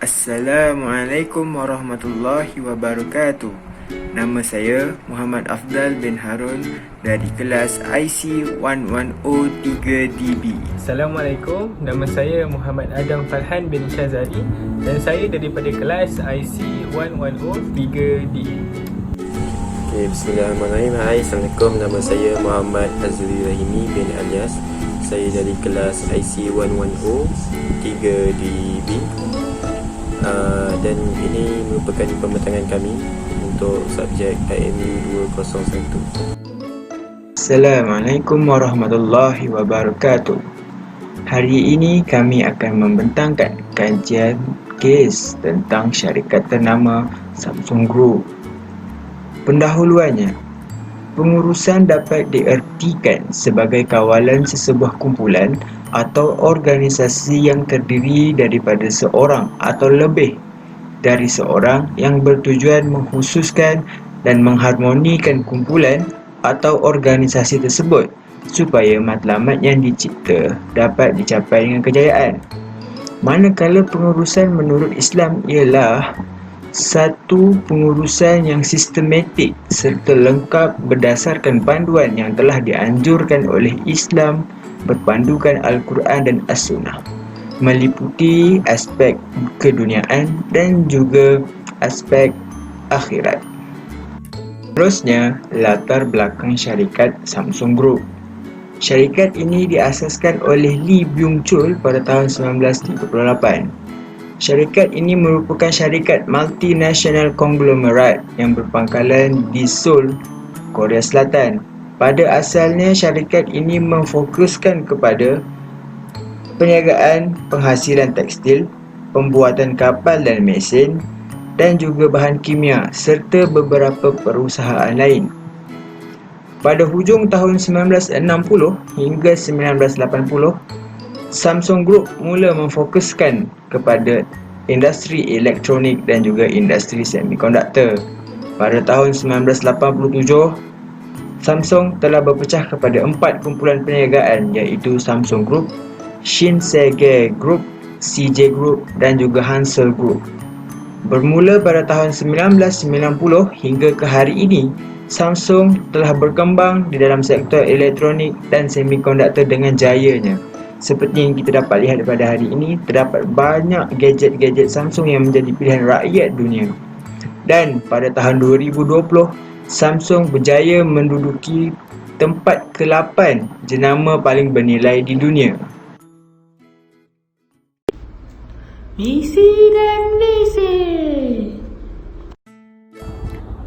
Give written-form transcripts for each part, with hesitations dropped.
Assalamualaikum warahmatullahi wabarakatuh. Nama saya Muhammad Afdal bin Harun dari kelas IC 110-3DB. Assalamualaikum, nama saya Muhammad Adam Farhan bin Syazali dan saya daripada kelas IC 110-3D. Bismillahirrahmanirrahim. Hai, Assalamualaikum. Nama saya Muhammad Azri Rahimi bin Alias. Saya dari kelas IC 110 3DB. Dan ini merupakan pembentangan kami untuk subjek IMU 201. Assalamualaikum warahmatullahi wabarakatuh. Hari ini kami akan membentangkan kajian kes tentang syarikat ternama Samsung Group. Pendahuluannya, pengurusan dapat diertikan sebagai kawalan sesebuah kumpulan atau organisasi yang terdiri daripada seorang atau lebih dari seorang yang bertujuan mengkhususkan dan mengharmonikan kumpulan atau organisasi tersebut supaya matlamat yang dicipta dapat dicapai dengan kejayaan. Manakala pengurusan menurut Islam ialah satu pengurusan yang sistematik serta lengkap berdasarkan panduan yang telah dianjurkan oleh Islam berpandukan Al-Quran dan As-Sunnah, meliputi aspek keduniaan dan juga aspek akhirat. Terusnya, latar belakang syarikat Samsung Group. Syarikat ini diasaskan oleh Lee Byung-chul pada tahun 1938. Syarikat ini merupakan syarikat multinational konglomerat yang berpangkalan di Seoul, Korea Selatan. Pada asalnya, syarikat ini memfokuskan kepada perniagaan, penghasilan tekstil, pembuatan kapal dan mesin, dan juga bahan kimia serta beberapa perusahaan lain. Pada hujung tahun 1960 hingga 1980, Samsung Group mula memfokuskan kepada industri elektronik dan juga industri semikonduktor. Pada tahun 1987, Samsung telah berpecah kepada 4 kumpulan perniagaan iaitu Samsung Group, Shinsegae Group, CJ Group dan juga Hansel Group. Bermula pada tahun 1990 hingga ke hari ini, Samsung telah berkembang di dalam sektor elektronik dan semikonduktor dengan jayanya. Seperti yang kita dapat lihat pada hari ini, terdapat banyak gadget-gadget Samsung yang menjadi pilihan rakyat dunia. Dan pada tahun 2020, Samsung berjaya menduduki tempat ke-8 jenama paling bernilai di dunia. Misi dan misi.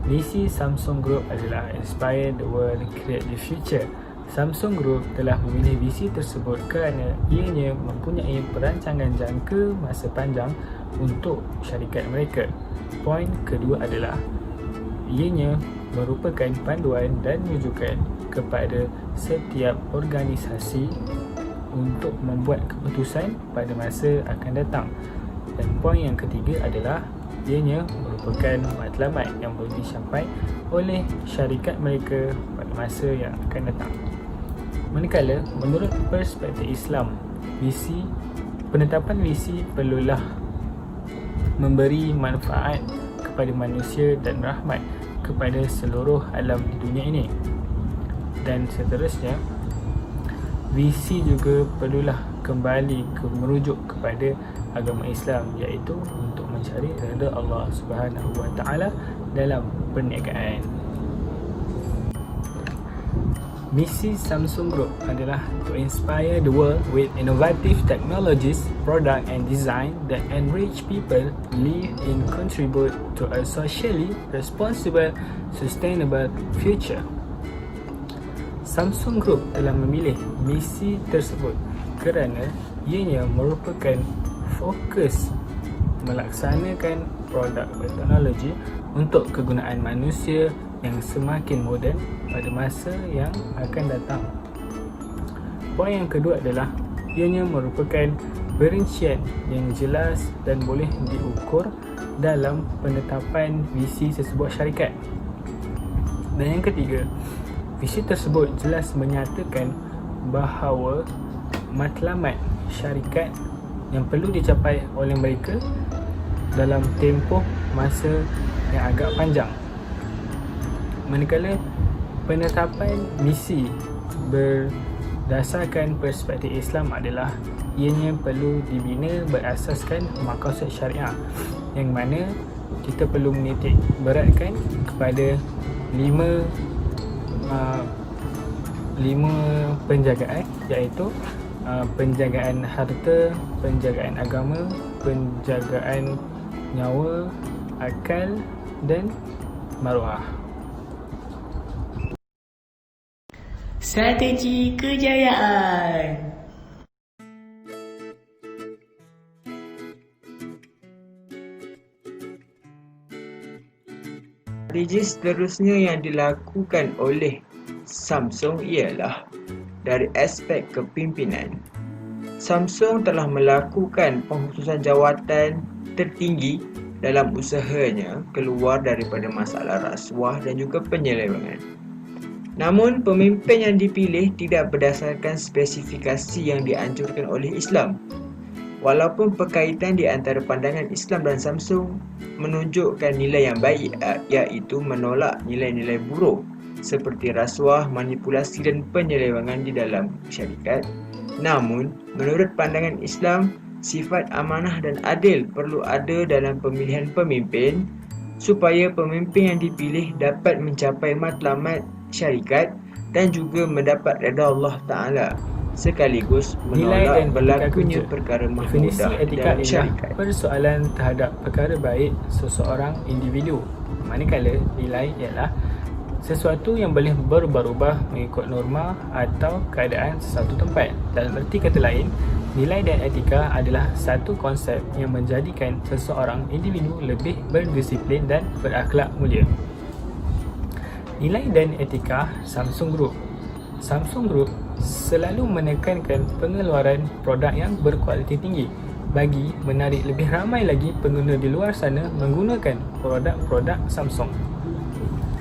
Misi Samsung Group adalah inspire the world, create the future. Samsung Group telah memilih visi tersebut kerana ianya mempunyai perancangan jangka masa panjang untuk syarikat mereka. Poin kedua adalah ianya merupakan panduan dan rujukan kepada setiap organisasi untuk membuat keputusan pada masa akan datang. Dan poin yang ketiga adalah ianya merupakan matlamat yang boleh dicapai oleh syarikat mereka pada masa yang akan datang. Manakala menurut perspektif Islam, penetapan visi perlulah memberi manfaat kepada manusia dan rahmat kepada seluruh alam di dunia ini. Dan seterusnya, visi juga perlulah kembali merujuk kepada agama Islam, iaitu untuk mencari redha Allah Subhanahu Wa Taala dalam perniagaan. Misi Samsung Group adalah to inspire the world with innovative technologies, product and design that enrich people, live and contribute to a socially responsible, sustainable future. Samsung Group telah memilih misi tersebut kerana ianya merupakan fokus melaksanakan produk berteknologi untuk kegunaan manusia yang semakin moden pada masa yang akan datang. Poin yang kedua adalah ianya merupakan perincian yang jelas dan boleh diukur dalam penetapan visi sesebuah syarikat. Dan yang ketiga, visi tersebut jelas menyatakan bahawa matlamat syarikat yang perlu dicapai oleh mereka dalam tempoh masa yang agak panjang. Manakala penetapan misi berdasarkan perspektif Islam adalah ianya perlu dibina berasaskan maqasid syariah, yang mana kita perlu menitik beratkan kepada lima penjagaan, iaitu penjagaan harta, penjagaan agama, penjagaan nyawa, akal dan maruah. Strategi kejayaan. Strategi seterusnya yang dilakukan oleh Samsung ialah dari aspek kepimpinan. Samsung telah melakukan pengkhususan jawatan tertinggi dalam usahanya keluar daripada masalah rasuah dan juga penyelewengan. Namun, pemimpin yang dipilih tidak berdasarkan spesifikasi yang dianjurkan oleh Islam. Walaupun perkaitan di antara pandangan Islam dan Samsung menunjukkan nilai yang baik, iaitu menolak nilai-nilai buruk seperti rasuah, manipulasi dan penyelewengan di dalam syarikat. Namun, menurut pandangan Islam, sifat amanah dan adil perlu ada dalam pemilihan pemimpin supaya pemimpin yang dipilih dapat mencapai matlamat syarikat dan juga mendapat redha Allah Ta'ala, sekaligus menolak berlakunya perkara mahmudah dalam syarikat. Persoalan terhadap perkara baik seseorang individu, manakala nilai ialah sesuatu yang boleh berubah-ubah mengikut norma atau keadaan sesuatu tempat. Dalam erti kata lain, nilai dan etika adalah satu konsep yang menjadikan seseorang individu lebih berdisiplin dan berakhlak mulia. Nilai dan etika Samsung Group. Samsung Group selalu menekankan pengeluaran produk yang berkualiti tinggi bagi menarik lebih ramai lagi pengguna di luar sana menggunakan produk-produk Samsung.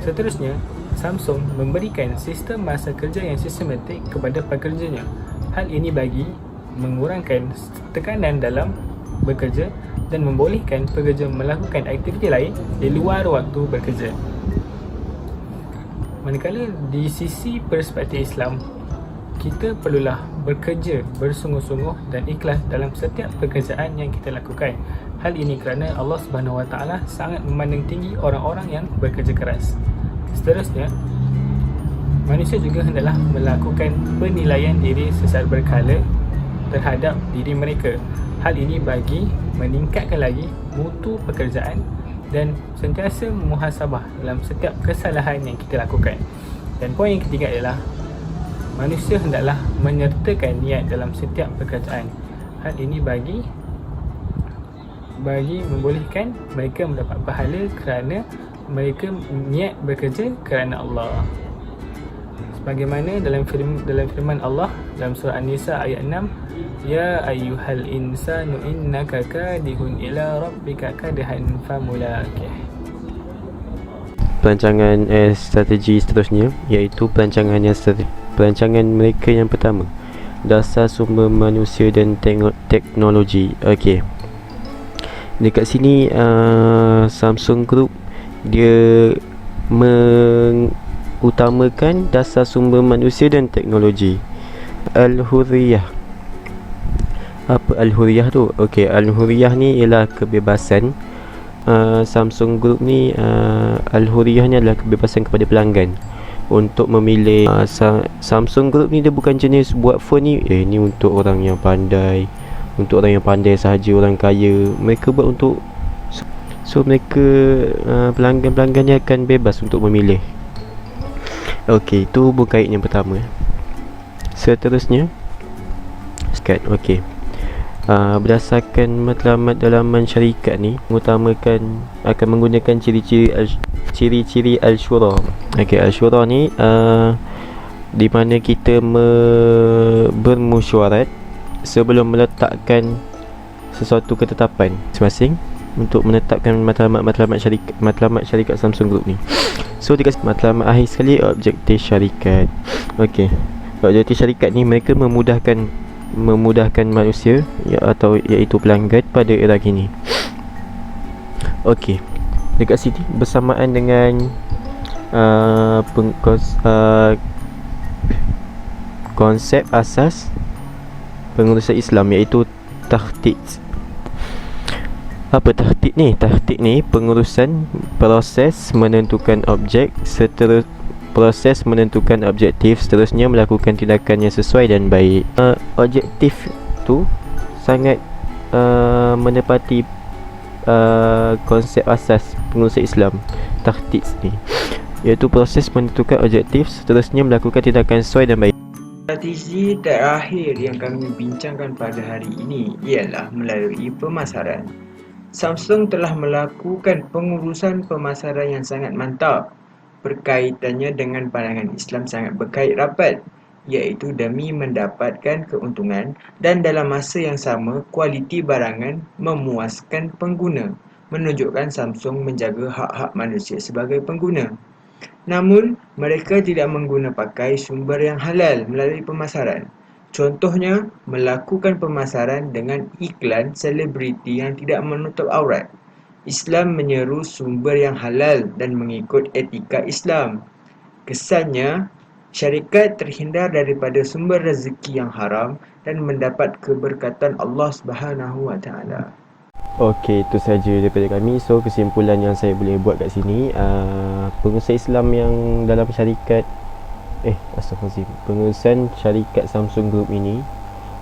Seterusnya, Samsung memberikan sistem masa kerja yang sistematik kepada pekerjanya. Hal ini bagi mengurangkan tekanan dalam bekerja dan membolehkan pekerja melakukan aktiviti lain di luar waktu bekerja. Manakala di sisi perspektif Islam, kita perlulah bekerja bersungguh-sungguh dan ikhlas dalam setiap pekerjaan yang kita lakukan. Hal ini kerana Allah Subhanahu Wa Taala sangat memandang tinggi orang-orang yang bekerja keras. Seterusnya, manusia juga hendaklah melakukan penilaian diri secara berkala terhadap diri mereka. Hal ini bagi meningkatkan lagi mutu pekerjaan dan sentiasa muhasabah dalam setiap kesalahan yang kita lakukan. Dan poin yang ketiga ialah manusia hendaklah menyertakan niat dalam setiap pekerjaan. Hal ini bagi membolehkan mereka mendapat pahala kerana mereka niat bekerja kerana Allah. Sebagaimana dalam firman Allah dalam surah An-Nisa ayat 6, ya ayyuhal insanu innaka kadihun ila rabbika kadihan famulakih. Perancangan strategi seterusnya iaitu perancangan mereka yang pertama, dasar sumber manusia dan teknologi. Okey, dekat sini Samsung Group dia mengutamakan dasar sumber manusia dan teknologi. Al-Hurriyah. Apa Al-Hurriyah tu? Okey, Al-Hurriyah ni ialah kebebasan. Samsung Group ni Al-Hurriyah ni adalah kebebasan kepada pelanggan untuk memilih. Samsung Group ni dia bukan jenis buat phone ni ni untuk orang yang pandai, untuk orang yang pandai sahaja, orang kaya. Mereka buat untuk mereka pelanggan-pelanggan ni akan bebas untuk memilih. Okey, itu bukan yang pertama. Seterusnya okey, berdasarkan matlamat dalaman syarikat ni akan menggunakan ciri-ciri Al-Shura. Okey, Al-Shura ni di mana kita bermusyawarat sebelum meletakkan sesuatu ketetapan masing-masing untuk menetapkan matlamat syarikat Samsung Group ni. So dikasih matlamat akhir sekali, objektif syarikat. Okey, objektif syarikat ni mereka memudahkan manusia atau iaitu pelanggan pada era kini. Okey, dekat sini bersamaan dengan konsep asas pengurusan Islam, iaitu takhtik. Apa takhtik ni? Takhtik ni pengurusan proses menentukan objek, proses menentukan objektif, seterusnya melakukan tindakan yang sesuai dan baik. Objektif tu sangat menepati konsep asas pengurusan Islam, takhtik ni, iaitu proses menentukan objektif, seterusnya melakukan tindakan sesuai dan baik. Strategi terakhir yang kami bincangkan pada hari ini ialah melalui pemasaran. Samsung telah melakukan pengurusan pemasaran yang sangat mantap. Berkaitannya dengan pandangan Islam sangat berkait rapat, iaitu demi mendapatkan keuntungan dan dalam masa yang sama kualiti barangan memuaskan pengguna, menunjukkan Samsung menjaga hak-hak manusia sebagai pengguna. Namun, mereka tidak mengguna pakai sumber yang halal melalui pemasaran. Contohnya, melakukan pemasaran dengan iklan selebriti yang tidak menutup aurat. Islam menyeru sumber yang halal dan mengikut etika Islam. Kesannya, syarikat terhindar daripada sumber rezeki yang haram dan mendapat keberkatan Allah Subhanahu Wa Taala. Okey, itu saja daripada kami. So, kesimpulan yang saya boleh buat kat sini, pengurusan Islam yang dalam syarikat pengurusan syarikat Samsung Group ini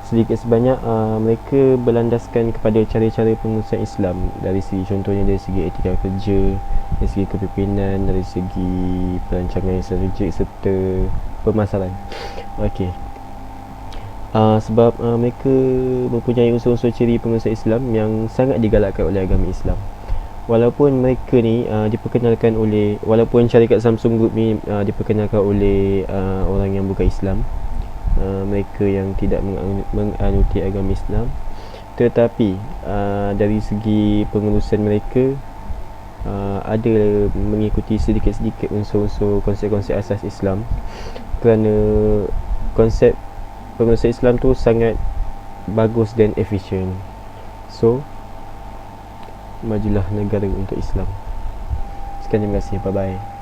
sedikit sebanyak mereka berlandaskan kepada cara-cara pengurusan Islam, dari segi contohnya dari segi etika kerja, dari segi kepimpinan, dari segi perancangan strategik serta pemasaran. Okey. Sebab mereka mempunyai unsur-unsur ciri pengurusan Islam yang sangat digalakkan oleh agama Islam. Walaupun mereka ni walaupun syarikat Samsung Group ni diperkenalkan oleh orang yang bukan Islam, mereka yang tidak menganuti agama Islam, tetapi dari segi pengurusan mereka ada mengikuti sedikit-sedikit unsur-unsur konsep-konsep asas Islam, kerana konsep pengurusan Islam tu sangat bagus dan efisien. So, majulah negara untuk Islam. Sekian, terima kasih. Bye bye.